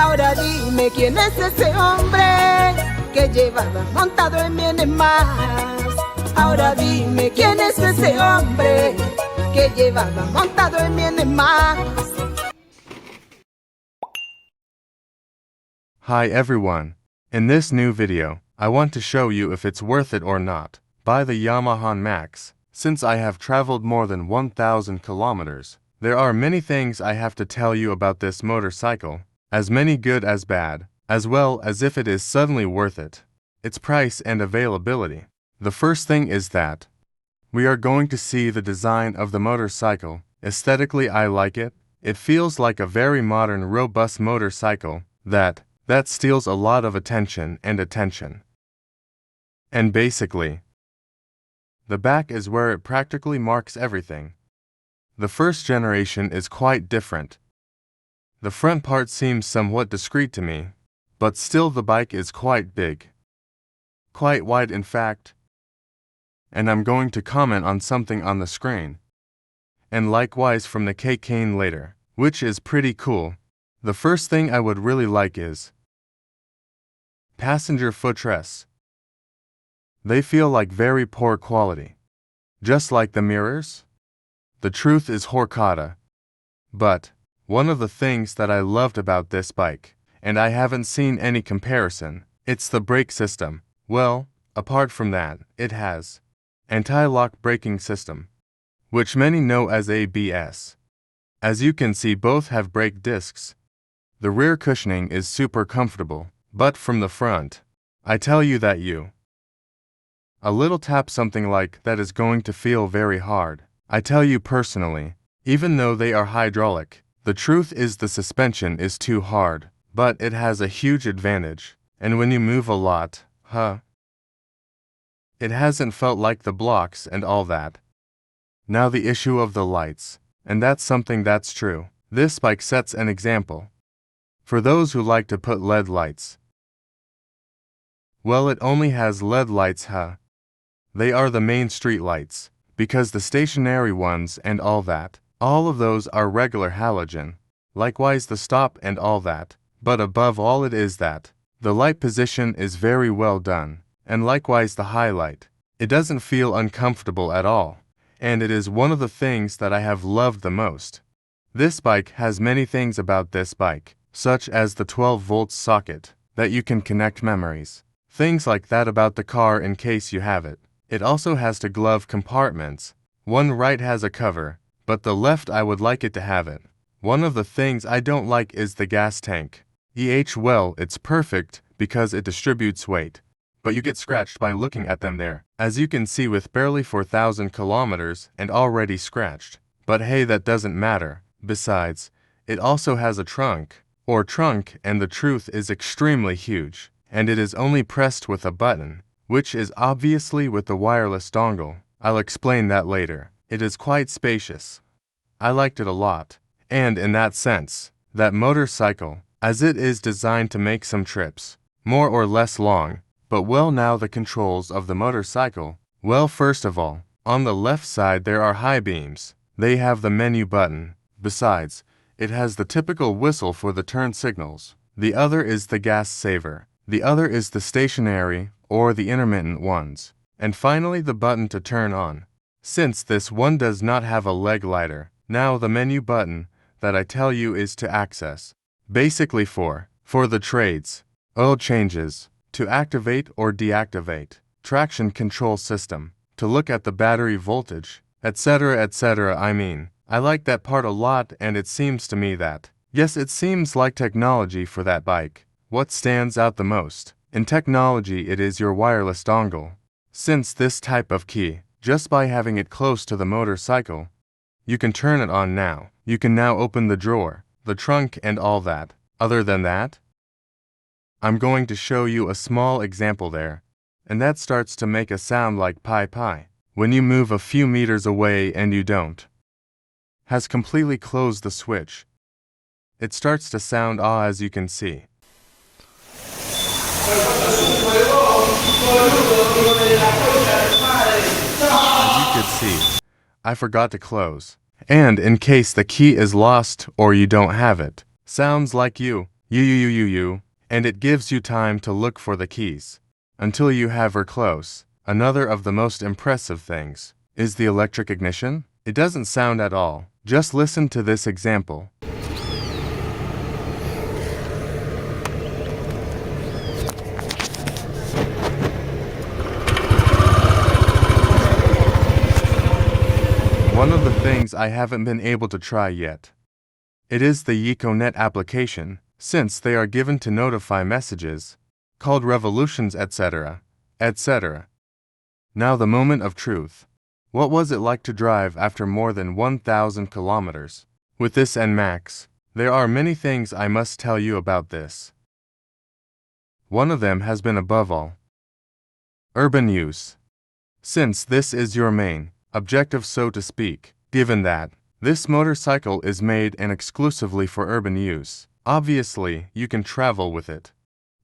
Ahora dime quién es ese hombre que llevaba montado en mi Nmax. Ahora dime quién es ese hombre que llevaba montado en mi Nmax. Hi everyone. In this new video, I want to show you if it's worth it or not. Buy the Yamaha Nmax. Since I have traveled more than 1,000 kilometers, there are many things I have to tell you about this motorcycle, as many good as bad, as well as if it is suddenly worth it. Its price and availability. The first thing is that we are going to see the design of the motorcycle. Aesthetically, I like it. It feels like a very modern, robust motorcycle that steals a lot of attention. And basically, the back is where it practically marks everything. The first generation is quite different. The front part seems somewhat discreet to me, but still the bike is quite big. Quite wide in fact. And I'm going to comment on something on the screen. And likewise from the cane later, which is pretty cool. The first thing I would really like is passenger footrests. They feel like very poor quality. Just like the mirrors. The truth is horchata. But one of the things that I loved about this bike, and I haven't seen any comparison, it's the brake system. Well, apart from that, it has anti-lock braking system, which many know as ABS. As you can see, both have brake discs. The rear cushioning is super comfortable, but from the front, I tell you that a little tap something like that is going to feel very hard. I tell you personally, even though they are hydraulic, the truth is the suspension is too hard, but it has a huge advantage, and when you move a lot, it hasn't felt like the blocks and all that. Now the issue of the lights, and that's something that's true. This bike sets an example for those who like to put LED lights. Well, it only has LED lights, They are the main street lights, because the stationary ones and all that, all of those are regular halogen. Likewise the stop and all that, but above all it is that the light position is very well done, and likewise the highlight. It doesn't feel uncomfortable at all, and it is one of the things that I have loved the most. This bike has many things about this bike, such as the 12-volt socket, that you can connect memories. Things like that about the car in case you have it. It also has 2 glove compartments. One right has a cover, but the left I would like it to have it. One of the things I don't like is the gas tank. Well, it's perfect because it distributes weight, but you get scratched by looking at them there. As you can see, with barely 4,000 kilometers and already scratched. But hey, that doesn't matter. Besides, it also has a trunk, and the truth is extremely huge, and it is only pressed with a button, which is obviously with the wireless dongle. I'll explain that later. It is quite spacious. I liked it a lot, and in that sense, that motorcycle, as it is designed to make some trips, more or less long. But well, now the controls of the motorcycle. Well, first of all, on the left side there are high beams. They have the menu button. Besides, it has the typical whistle for the turn signals. The other is the gas saver. The other is the stationary or the intermittent ones. And finally the button to turn on. Since this one does not have a leg lighter, now the menu button that I tell you is to access. Basically for the trades, oil changes, to activate or deactivate, traction control system, to look at the battery voltage, etc. I like that part a lot, and it seems to me that, yes, it seems like technology for that bike. What stands out the most in technology, it is your wireless dongle. Since this type of key, just by having it close to the motorcycle, you can turn it on now. You can now open the drawer, the trunk and all that. Other than that, I'm going to show you a small example there, and that starts to make a sound like pi. When you move a few meters away and you don't has completely closed the switch. It starts to sound as you can see. As you could see, I forgot to close. And in case the key is lost or you don't have it, sounds like you and it gives you time to look for the keys until you have her close. Another of the most impressive things is the electric ignition. It doesn't sound at all. Just listen to this example. One of the things I haven't been able to try yet. It is the YOLIS application, since they are given to notify messages, called revolutions, etc., etc. Now the moment of truth. What was it like to drive after more than 1,000 kilometers? With this Nmax, there are many things I must tell you about this. One of them has been above all, urban use. Since this is your main objective, so to speak, given that this motorcycle is made and exclusively for urban use, obviously you can travel with it,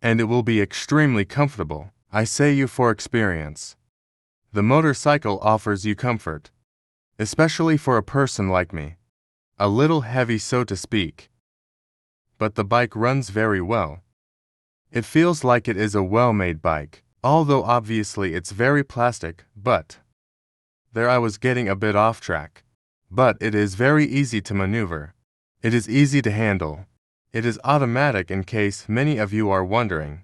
and it will be extremely comfortable. I say you for experience. The motorcycle offers you comfort, especially for a person like me, a little heavy so to speak. But the bike runs very well. It feels like it is a well-made bike, although obviously it's very plastic, but there I was getting a bit off track. But it is very easy to maneuver. It is easy to handle. It is automatic, in case many of you are wondering.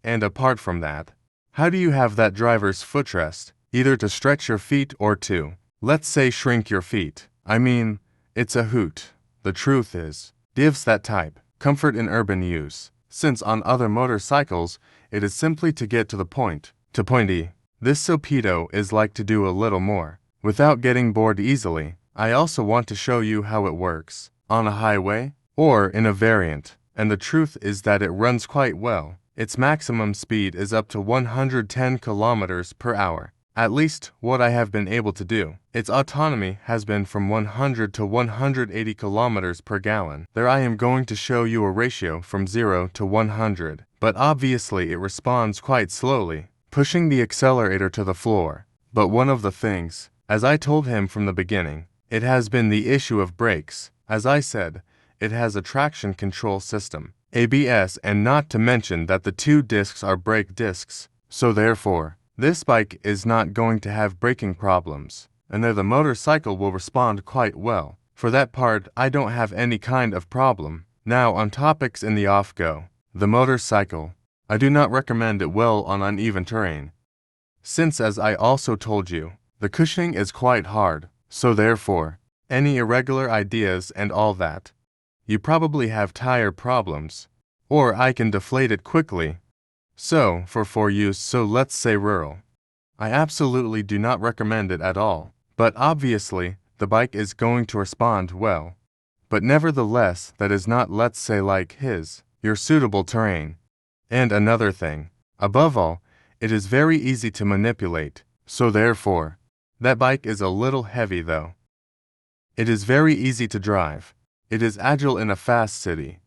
And apart from that, how do you have that driver's footrest, either to stretch your feet or to, let's say, shrink your feet? I mean, it's a hoot. The truth is, gives that type comfort in urban use, since on other motorcycles, it is simply to get to the point, to point E. This Sopedo is like to do a little more, without getting bored easily. I also want to show you how it works, on a highway, or in a variant, and the truth is that it runs quite well. Its maximum speed is up to 110 kilometers per hour, at least what I have been able to do. Its autonomy has been from 100 to 180 kilometers per gallon. There I am going to show you a ratio from 0 to 100, but obviously it responds quite slowly, pushing the accelerator to the floor. But one of the things, as I told him from the beginning, it has been the issue of brakes. As I said, it has a traction control system, ABS, and not to mention that the two discs are brake discs, so therefore, this bike is not going to have braking problems, and there the motorcycle will respond quite well. For that part, I don't have any kind of problem. Now on topics in the off-go. The motorcycle. I do not recommend it well on uneven terrain, since as I also told you, the cushioning is quite hard, so therefore, any irregular ideas and all that, you probably have tire problems, or I can deflate it quickly. So, for use, so let's say rural, I absolutely do not recommend it at all, but obviously, the bike is going to respond well. But nevertheless, that is not, let's say, like your suitable terrain. And another thing, above all, it is very easy to manipulate, so therefore, that bike is a little heavy though. It is very easy to drive. It is agile in a fast city.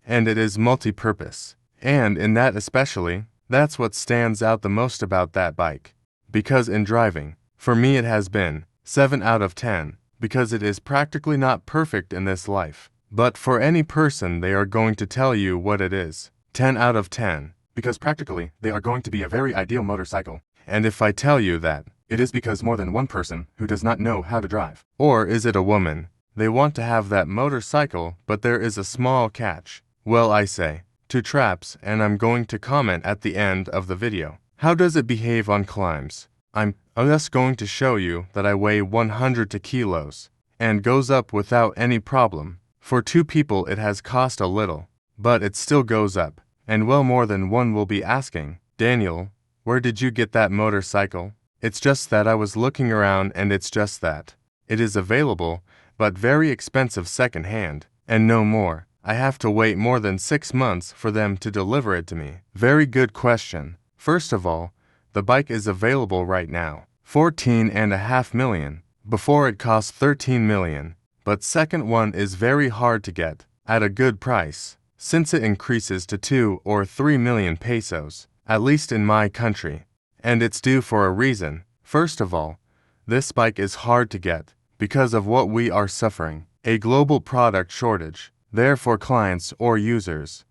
And it is multi-purpose. And in that especially, that's what stands out the most about that bike. Because in driving, for me it has been 7 out of 10, because it is practically not perfect in this life. But for any person they are going to tell you what it is, 10 out of 10, because practically they are going to be a very ideal motorcycle. And if I tell you that, it is because more than one person who does not know how to drive, or is it a woman, they want to have that motorcycle, but there is a small catch. Well, I say, 2 traps, and I'm going to comment at the end of the video. How does it behave on climbs? I'm just going to show you that I weigh 100 kilos, and goes up without any problem. For 2 people it has cost a little, but it still goes up, and well more than one will be asking, Daniel, where did you get that motorcycle? It's just that I was looking around and it's just that. It is available, but very expensive second hand, and no more. I have to wait more than 6 months for them to deliver it to me. Very good question. First of all, the bike is available right now, 14.5 million. Before it cost 13 million. But second one is very hard to get, at a good price, since it increases to 2 or 3 million pesos, at least in my country. And it's due for a reason. First of all, this bike is hard to get, because of what we are suffering, a global product shortage. They're for clients or users,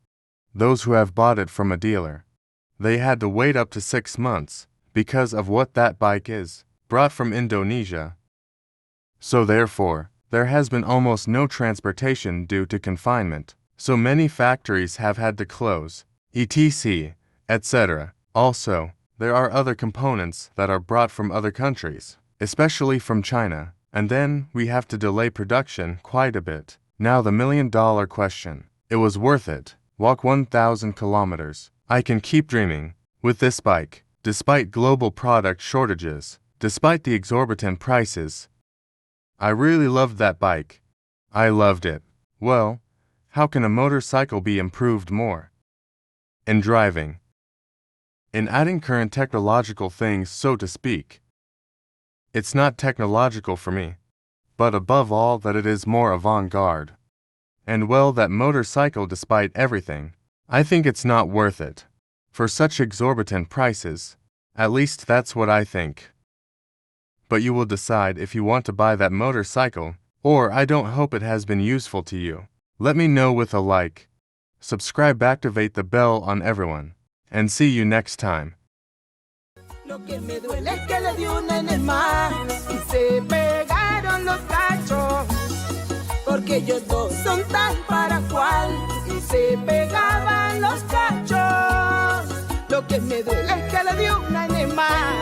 those who have bought it from a dealer. They had to wait up to 6 months because of what that bike is, brought from Indonesia. So therefore, there has been almost no transportation due to confinement, so many factories have had to close, etc., etc. Also, there are other components that are brought from other countries, especially from China, and then we have to delay production quite a bit. Now the million-dollar question. It was worth it. Walk 1,000 kilometers. I can keep dreaming. With this bike, despite global product shortages, despite the exorbitant prices, I really loved that bike. I loved it. Well, how can a motorcycle be improved more? In driving. In adding current technological things, so to speak. It's not technological for me, but above all that it is more avant-garde. And well, that motorcycle, despite everything, I think it's not worth it. For such exorbitant prices, at least that's what I think. But you will decide if you want to buy that motorcycle, or I don't hope it has been useful to you. Let me know with a like. Subscribe, activate the bell on everyone, and see you next time. Lo que me duele es que le di una Nmax y se pegaron los cachos, porque ellos dos son tal para cual y se pegaban los cachos. Lo que me duele es que le di una Nmax